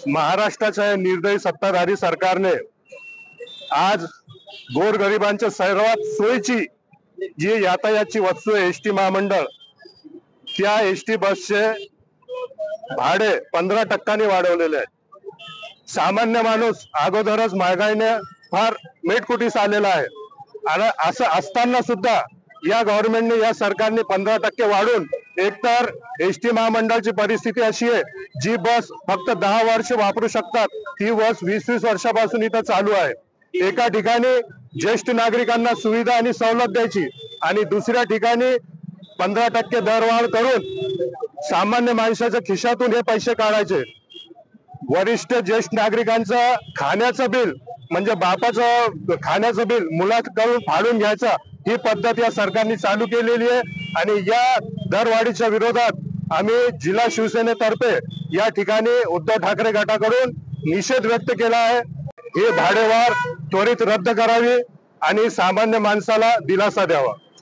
महाराष्ट्राच्या या निर्दयी सत्ताधारी सरकारने आज गोरगरिबांच्या सर्वात सोयीची जी यातायातची वस्तू आहे एसटी महामंडळ, त्या एसटी बसचे भाडे 15% वाढवलेले आहे। सामान्य माणूस अगोदरच महागाईने फार मेटकुटीस आलेला आहे आणि असं असताना सुद्धा या गव्हर्नमेंटने, या सरकारने 15% वाढून एकतर एसटी महामंडळाची परिस्थिती अशी आहे, जी बस फक्त 10 वर्ष वापरू शकतात ती बस 20-20 वर्षापासून इथं चालू आहे। एका ठिकाणी ज्येष्ठ नागरिकांना सुविधा आणि सवलत द्यायची आणि दुसऱ्या ठिकाणी 15% दरवाढ करून सामान्य माणसाच्या खिशातून हे पैसे काढायचे। वरिष्ठ ज्येष्ठ नागरिकांचं खाण्याचं बिल म्हणजे बापाचं खाण्याचं बिल मुलाकडून फाडून घ्यायचा, ही पद्धत या सरकारने चालू केलेली आहे आणि या दरवाढीच्या विरोधात आम्ही जिल्हा शिवसेनेतर्फे या ठिकाणी उद्धव ठाकरे गटाकडून निषेध व्यक्त केला आहे। हे भाडेवाढ त्वरित रद्द करावी आणि सामान्य माणसाला दिलासा द्यावा।